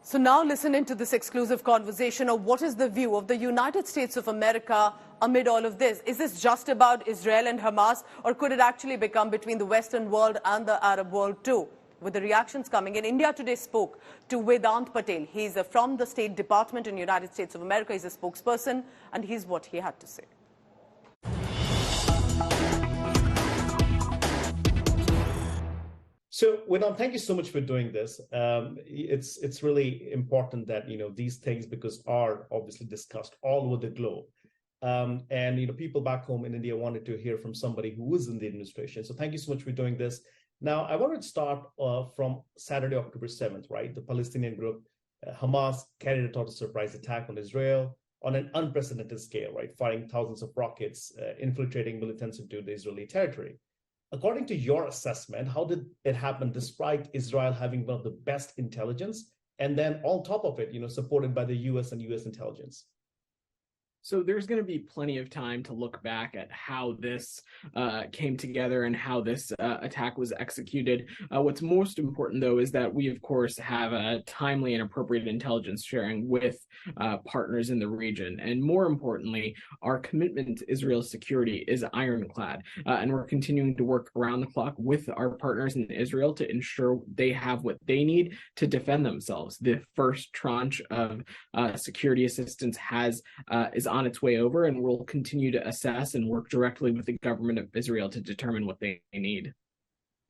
So now listen into this exclusive conversation of what is the view of the United States of America amid all of this. Is this just about Israel and Hamas, or could it actually become between the Western world and the Arab world too? With the reactions coming in, India today spoke to Vedant Patel. He's from the State Department in the United States of America. He's a spokesperson, and here's what he had to say. So, Vedant, thank you so much for doing this. It's really important that these things are obviously discussed all over the globe, and people back home in India wanted to hear from somebody who was in the administration. So, thank you so much for doing this. Now, I wanted to start from Saturday, October 7th, right? The Palestinian group Hamas carried a total surprise attack on Israel on an unprecedented scale, right? Firing thousands of rockets, infiltrating militants into the Israeli territory. According to your assessment, how did it happen despite Israel having one of the best intelligence, and then on top of it, supported by the US and US intelligence? So there's going to be plenty of time to look back at how this came together and how this attack was executed. What's most important, though, is that we, of course, have a timely and appropriate intelligence sharing with partners in the region. And more importantly, our commitment to Israel's security is ironclad. And we're continuing to work around the clock with our partners in Israel to ensure they have what they need to defend themselves. The first tranche of security assistance is on its way over, and we'll continue to assess and work directly with the government of Israel to determine what they need.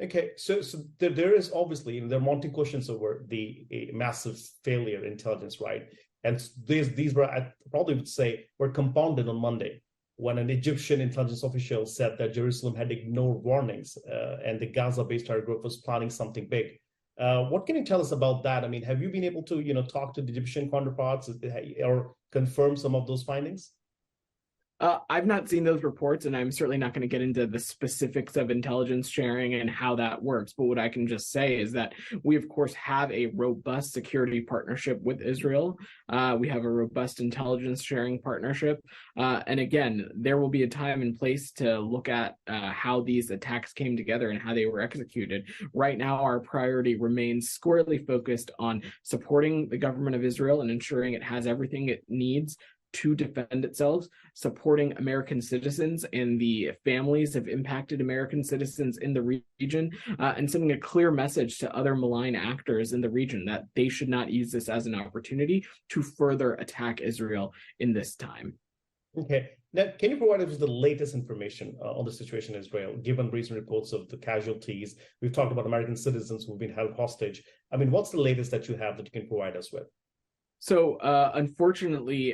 Okay, so there is obviously there are mounting questions over the massive failure intelligence, right? And these were, I probably would say, were compounded on Monday when an Egyptian intelligence official said that Jerusalem had ignored warnings and the Gaza-based terror group was planning something big. What can you tell us about that? I mean, have you been able to, talk to the Egyptian counterparts or confirm some of those findings? I've not seen those reports, and I'm certainly not going to get into the specifics of intelligence sharing and how that works. But what I can just say is that we, of course, have a robust security partnership with Israel. We have a robust intelligence sharing partnership. And again, there will be a time and place to look at how these attacks came together and how they were executed. Right now, our priority remains squarely focused on supporting the government of Israel and ensuring it has everything it needs to defend itself, supporting American citizens and the families of impacted American citizens in the region, and sending a clear message to other malign actors in the region that they should not use this as an opportunity to further attack Israel in this time. Okay. Now, can you provide us with the latest information on the situation in Israel, given recent reports of the casualties? We've talked about American citizens who've been held hostage. I mean, what's the latest that you have that you can provide us with? So, unfortunately,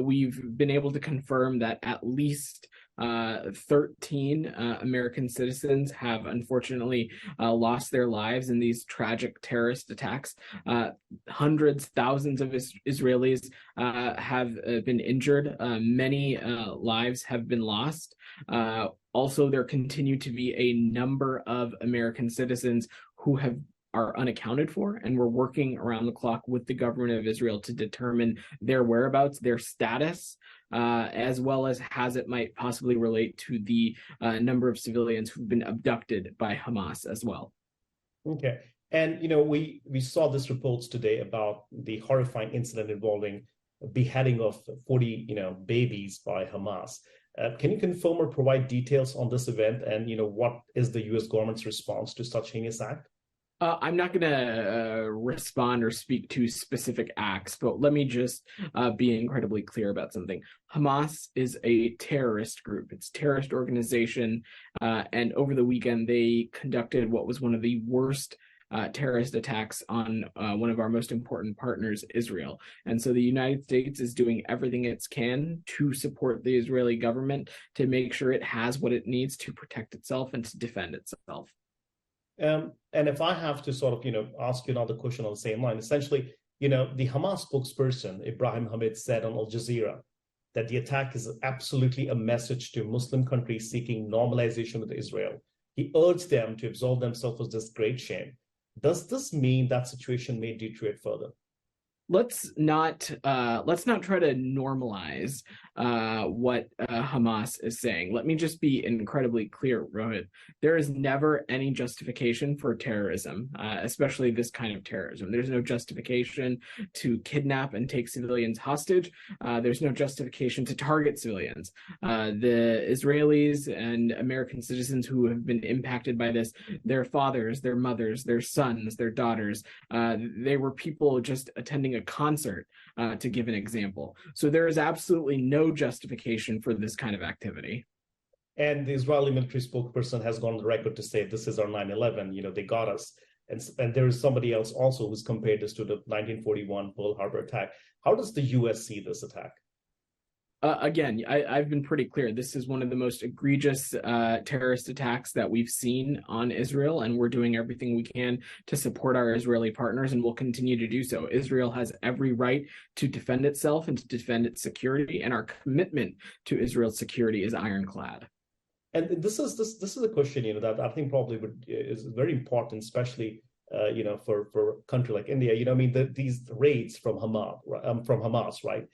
we've been able to confirm that at least 13 American citizens have unfortunately lost their lives in these tragic terrorist attacks. Hundreds, thousands of Israelis have been injured. Many lives have been lost. Also, there continue to be a number of American citizens who are unaccounted for, and we're working around the clock with the government of Israel to determine their whereabouts, their status, as well as it might possibly relate to the number of civilians who've been abducted by Hamas as well. Okay. And, we saw these reports today about the horrifying incident involving beheading of 40, babies by Hamas. Can you confirm or provide details on this event and, what is the U.S. government's response to such heinous act? I'm not going to respond or speak to specific acts, but let me just be incredibly clear about something. Hamas is a terrorist group. It's a terrorist organization. And over the weekend, they conducted what was one of the worst terrorist attacks on one of our most important partners, Israel. And so the United States is doing everything it can to support the Israeli government to make sure it has what it needs to protect itself and to defend itself. And if I have to sort of, ask you another question on the same line, essentially, the Hamas spokesperson, Ibrahim Hamid, said on Al Jazeera that the attack is absolutely a message to Muslim countries seeking normalization with Israel. He urged them to absolve themselves of this great shame. Does this mean that situation may deteriorate further? let's not try to normalize what Hamas is saying. Let me just be incredibly clear, Rohit. There is never any justification for terrorism, especially this kind of terrorism. There's no justification to kidnap and take civilians hostage. There's no justification to target civilians. The Israelis and American citizens who have been impacted by this, their fathers, their mothers, their sons, their daughters, they were people just attending a concert, to give an example. So there is absolutely no justification for this kind of activity. And the Israeli military spokesperson has gone on the record to say this is our 9/11. They got us. And there is somebody else also who's compared this to the 1941 Pearl Harbor attack. How does the U.S. see this attack? Again, I've been pretty clear. This is one of the most egregious terrorist attacks that we've seen on Israel, and we're doing everything we can to support our Israeli partners, and we'll continue to do so. Israel has every right to defend itself and to defend its security, and our commitment to Israel's security is ironclad. And this is a question, that I think probably is very important, especially for a country like India. These raids from Hamas, right?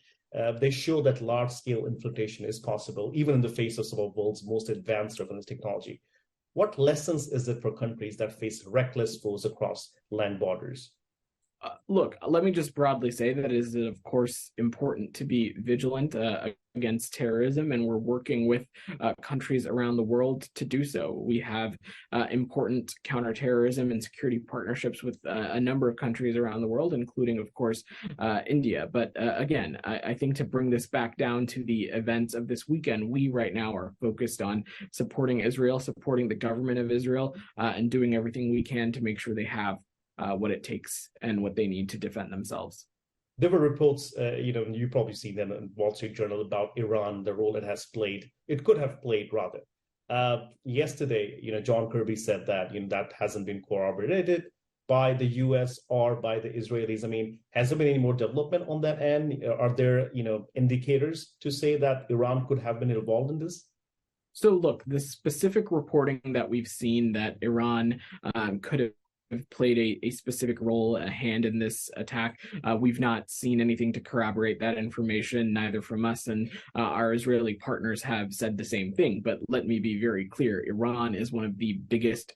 They show that large-scale infiltration is possible, even in the face of some of the world's most advanced weapons technology. What lessons is it for countries that face reckless foes across land borders? Look, let me just broadly say that it is, of course, important to be vigilant against terrorism, and we're working with countries around the world to do so. We have important counterterrorism and security partnerships with a number of countries around the world, including, of course, India. But again, I think to bring this back down to the events of this weekend, we right now are focused on supporting Israel, supporting the government of Israel, and doing everything we can to make sure they have what it takes and what they need to defend themselves. There were reports, you probably see them in Wall Street Journal about Iran, the role it could have played rather. Yesterday, John Kirby said that, that hasn't been corroborated by the US or by the Israelis. Has there been any more development on that end? Are there, indicators to say that Iran could have been involved in this? So look, the specific reporting that we've seen that Iran could have played a specific role, a hand in this attack. We've not seen anything to corroborate that information, neither from us, and our Israeli partners have said the same thing. But let me be very clear, Iran is one of the biggest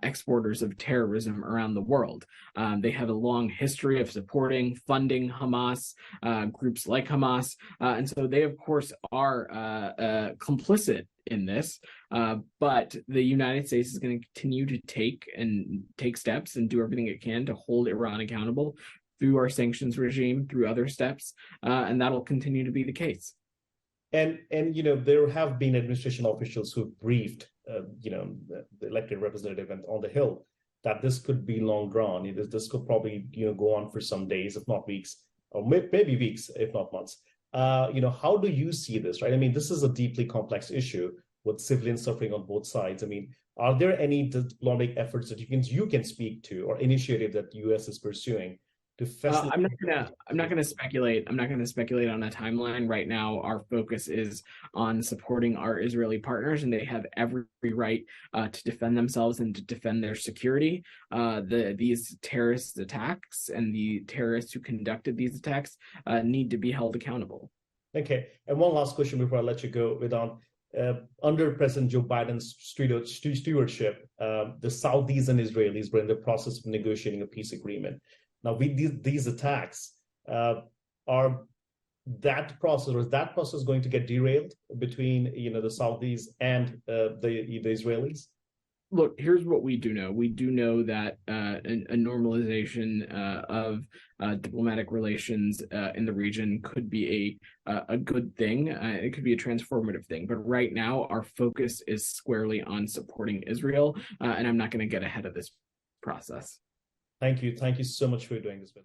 exporters of terrorism around the world. They have a long history of supporting, funding Hamas, groups like Hamas, and so they, of course, are complicit in this, but the United States is going to continue to take steps and do everything it can to hold Iran accountable through our sanctions regime, through other steps, and that'll continue to be the case. And there have been administration officials who briefed the elected representative and on the Hill that this could be long drawn. This could probably go on for some days, if not weeks, or maybe weeks, if not months. How do you see this, right? This is a deeply complex issue with civilians suffering on both sides. Are there any diplomatic efforts that you can speak to or initiative that the U.S. is pursuing to facilitate? I'm not gonna speculate. I'm not gonna speculate on a timeline right now. Our focus is on supporting our Israeli partners, and they have every right to defend themselves and to defend their security. These terrorist attacks and the terrorists who conducted these attacks need to be held accountable. Okay, and one last question before I let you go, Vedant. Under President Joe Biden's stewardship, the Saudis and Israelis were in the process of negotiating a peace agreement. Now, with these attacks, is that process going to get derailed between the Saudis and the Israelis? Look, here's what we do know. We do know that a normalization of diplomatic relations in the region could be a good thing. It could be a transformative thing. But right now, our focus is squarely on supporting Israel, and I'm not going to get ahead of this process. Thank you. Thank you so much for doing this with us.